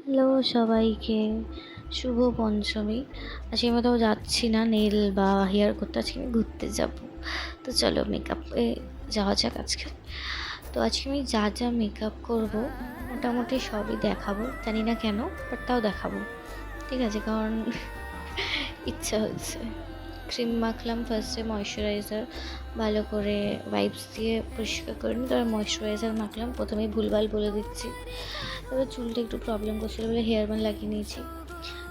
Hello সবাইকে, শুভ পঞ্চমী। আজকে আমি কোথাও যাচ্ছি না নেল বা হেয়ার করতে, আজকে আমি ঘুরতে যাব। তো চলো মেকআপে যাওয়া যাক আজকে। তো আজকে আমি যা যা মেকআপ করব মোটামুটি সবই দেখাবো, জানি না কেন, বাট তাও দেখাবো। ঠিক আছে, কারণ ইচ্ছা হচ্ছে। ক্রিম মাখলাম ফার্স্টে, ময়শ্চারাইজার ভালো করে ওয়াইপস দিয়ে পরিষ্কার করে নিই, তারপর ময়শ্চারাইজার মাখলাম। প্রথমেই ভুলভাল বলে দিচ্ছি। তারপরে চুলটা একটু প্রবলেম করছিলো বলে হেয়ার ব্যান্ড লাগিয়ে নিয়েছি।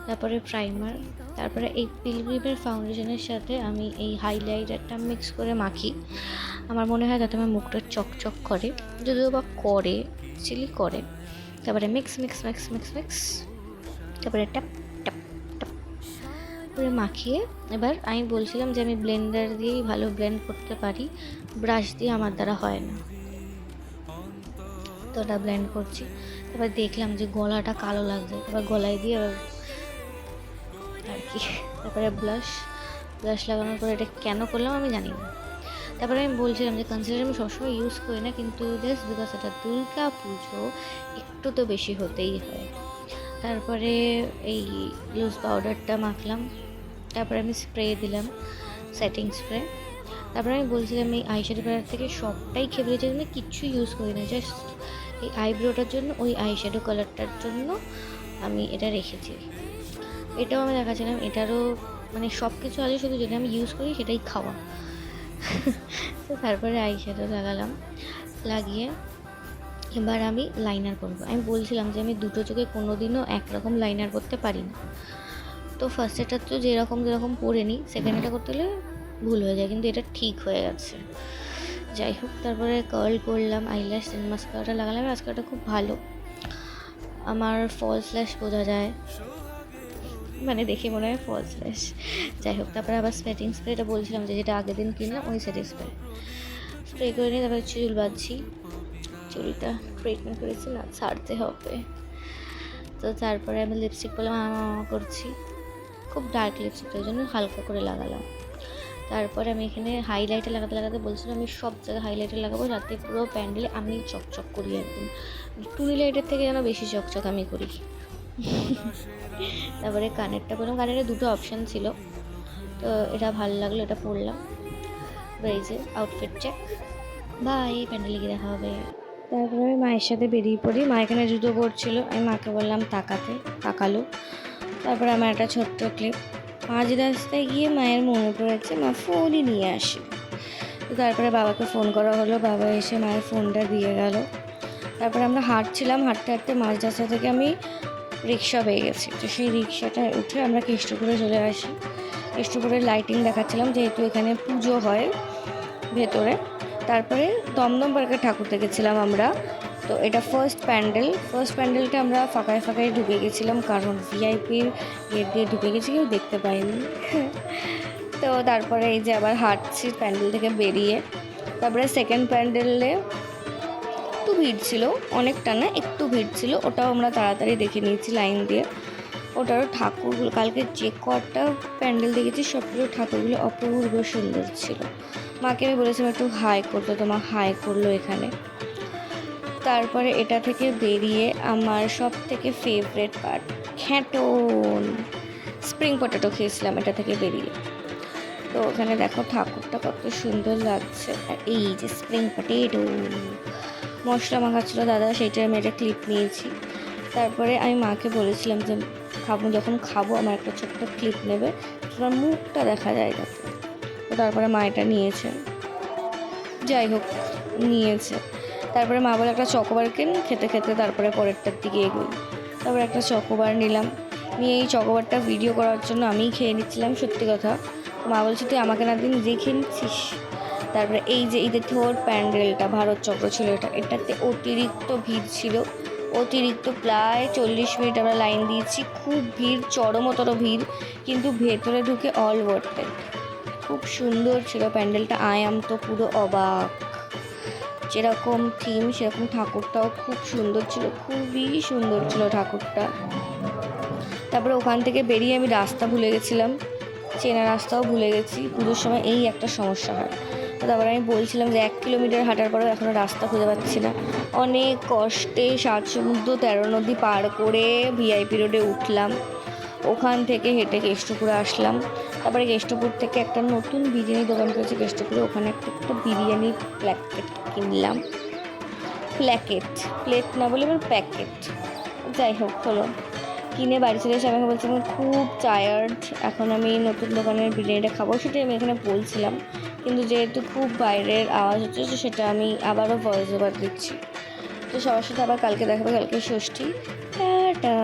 তারপরে প্রাইমার, তারপরে এই পিলগ্রিমের ফাউন্ডেশনের সাথে আমি এই হাইলাইটারটা মিক্স করে মাখি। আমার মনে হয় তাতে আমার মুখটা চকচক করে, যদিও বা করে, চিলি করে। তারপরে mix mix mix mix mix, তারপরে ট্যাপ ট্যাপ ট্যাপ করে মাখিয়ে এবার আমি বলছিলাম যে আমি ব্লেন্ডার দিয়েই ভালো ব্লেন্ড করতে পারি, ব্রাশ দিয়ে আমার দ্বারা হয় না। তো ওটা ব্লেন্ড করছি, তারপর দেখলাম যে গলাটা কালো লাগছে, তারপর গলায় দিয়ে আর কি। তারপরে ব্লাশ ব্লাশ লাগানোর পরে এটা কেন করলাম আমি জানি না। তারপরে আমি বলছিলাম যে কনসিলার আমি সবসময় ইউজ করি না, কিন্তু জাস্ট বিকজ এটা দুর্গা পুজো, একটু তো বেশি হতেই হয়। তারপরে এই লুজ পাউডারটা মাখলাম, তারপরে আমি স্প্রে দিলাম, সেটিং স্প্রে। তারপরে আমি বলছিলাম এই আইশ্যাডো প্যালেট থেকে সবটাই খেয়ে জন্য কিচ্ছু ইউজ করি না, জাস্ট এই আইব্রোটার জন্য, ওই আইশ্যাডো কালারটার জন্য আমি এটা রেখেছি। এটাও আমি দেখাচ্ছিলাম, এটারও মানে সব কিছু আগে শুধু যেটা আমি ইউজ করি সেটাই খাওয়া। তো তারপরে আইশ্যাডো লাগালাম, লাগিয়ে এবার আমি লাইনার করবো। আমি বলছিলাম যে আমি দুটো চোখে কোনো দিনও একরকম লাইনার করতে পারি না। তো ফার্স্ট এটা তো যেরকম যেরকম পরে নিই, সেকেন্ড এটা করতে হলে ভুল হয়ে যায়, কিন্তু এটা ঠিক হয়ে গেছে। যাই হোক, তারপরে কার্ল করলাম, আইল্যাশ দেন মাস্কারাটা লাগালাম। মাস্কারাটা খুব ভালো, আমার ফলস ল্যাশ বোঝা যায়, মানে দেখে মনে হয় ফলস ল্যাশ। যাই হোক, তারপরে আবার সেটিং স্প্রেটা বলছিলাম যে যেটা আগের দিন কিনলাম, ওই সেটিং স্প্রে স্প্রে করে নিয়ে তারপরে চুল বাঁধছি। চুলটা ট্রিটমেন্ট করেছি না, ছাড়তে হবে। তো তারপরে আমি লিপস্টিক করলাম, করছি। খুব ডার্ক লিপস্টিক, ওই জন্য হালকা করে লাগালাম। তারপরে আমি এখানে হাইলাইটার লাগাতে লাগাতে বলছিলাম আমি সব জায়গায় হাইলাইটার লাগাবো, যাতে পুরো প্যান্ডেলে আমি চকচক করি একদম। টুনি লাইটের থেকে যেন বেশি চকচক আমি করি। তারপরে কানেরটা করলাম, কানের দুটো অপশান ছিল, তো এটা ভালো লাগলো, এটা পরলাম। এই যে আউটফিট চেক, বাই, প্যান্ডেলে গিয়ে দেখা হবে। তারপরে আমি মায়ের সাথে বেরিয়ে পড়ি। মা এখানে জুতো পরছিল, আমি মাকে বললাম তাকাতে, তাকালো। তারপরে আমার একটা ছোট্ট ক্লিপ। মাঝ রাস্তায় গিয়ে মায়ের মনে পড়েছে মা ফোনই নিয়ে আসে। তো তারপরে বাবাকে ফোন করা হলো, বাবা এসে মায়ের ফোনটা দিয়ে গেল। তারপরে আমরা হাঁটছিলাম, হাঁটতে হাঁটতে মাঝ রাস্তা থেকে আমি রিক্সা পেয়ে গেছি। তো সেই রিক্সাটায় উঠে আমরা কেষ্টপুরে চলে আসি। কেষ্টপুরের লাইটিং দেখাচ্ছিলাম, যেহেতু এখানে পুজো হয় ভেতরে। তারপরে দমদম পার্কের ঠাকুর দেখেছিলাম আমরা। তো এটা ফার্স্ট প্যান্ডেলটা আমরা ফাঁকায় ফাঁকায় ঢুকে গেছিলাম, কারণ ভিআইপির গেট দিয়ে ঢুকে গেছি, কেউ দেখতে পাইনি। তো তারপরে এই যে আবার হাঁটছি প্যান্ডেল থেকে বেরিয়ে। তারপরে সেকেন্ড প্যান্ডেলে একটু ভিড় ছিল, অনেকটা না, একটু ভিড় ছিল, ওটাও আমরা তাড়াতাড়ি দেখে নিয়েছি লাইন দিয়ে। ওটারও ঠাকুরগুলো, কালকে যে কটা প্যান্ডেল দেখেছি সবগুলো ঠাকুরগুলো অপূর্ব সুন্দর ছিল। মাকে আমি বলেছিলাম একটু হাই করতে, তো মা হাই করলো এখানে। তারপরে এটা থেকে বেরিয়ে আমার সব থেকে ফেভারেট পার্ট, খ্যাটন স্প্রিং পটেটো খেয়েছিলাম এটা থেকে বেরিয়ে। তো ওখানে দেখো ঠাকুরটা কত সুন্দর লাগছে, আর এই যে স্প্রিং পটেটো মশলা মাখাচ্ছিলো দাদা, সেইটা আমি একটা ক্লিপ নিয়েছি। তারপরে আমি মাকে বলেছিলাম যে যখন খাবো আমার একটা ছোট্ট ক্লিপ নেবে, তোমার মুখটা দেখা যায় যাতে। তো তারপরে মা এটা নিয়েছে, যাই হোক নিয়েছে। তারপরে মা বলে একটা চকোবার কেন, খেতে খেতে তারপরে পরেরটার দিকে এগোই। তারপরে একটা চকোবার নিলাম, নিয়ে এই চকোবারটা ভিডিও করার জন্য আমিই খেয়ে নিচ্ছিলাম, সত্যি কথা। মা বলছি তুই আমাকে না দিন নিজেই খেয়ে নিচ্ছিস। তারপরে এই যে ঈদের থোর প্যান্ডেলটা ভারত চক্র ছিল, এটাতে অতিরিক্ত ভিড় ছিল, অতিরিক্ত প্রায় 40 মিনিট আমরা লাইন দিয়েছি। খুব ভিড়, চরমতর ভিড়, কিন্তু ভেতরে ঢুকে অল ওয়ার্থ ইট। খুব সুন্দর ছিল প্যান্ডেলটা, আয়াম তো পুরো অবাক। যেরকম থিম সেরকম ঠাকুরটাও খুব সুন্দর ছিল, খুবই সুন্দর ছিল ঠাকুরটা। তারপরে ওখান থেকে বেরিয়ে আমি রাস্তা ভুলে গেছিলাম, চেনা রাস্তাও ভুলে গেছি। পুজোর সময় এই একটা সমস্যা হয়, তো তারপরে আমি বলছিলাম যে 1 কিলোমিটার হাঁটার পরেও এখনও রাস্তা খুঁজে পাচ্ছি না। অনেক কষ্টে 7 সমুদ্র 13 নদী পার করে ভিআইপি রোডে উঠলাম, ওখান থেকে হেঁটে কেষ্টপুরে আসলাম। তারপরে কেষ্টপুর থেকে একটা নতুন বিরিয়ানি দোকান করেছে কেষ্টপুরে, ওখানে একটা বিরিয়ানি প্যাকেট কিনলাম। প্লেট না বলে এবার প্যাকেট, যাই হোক হলো। কিনে বাড়ি চলে এসে আমাকে বলছি আমি খুব টায়ার্ড, এখন আমি নতুন দোকানের বিরিয়ানিটা খাবো, সেটাই আমি এখানে বলছিলাম। কিন্তু যেহেতু খুব বাইরের আওয়াজ হচ্ছে, তো সেটা আমি আবারও ভয়েস ওভার দিচ্ছি। তো সবার সাথে আবার কালকে দেখাবে, কালকে ষষ্ঠী। টাটা।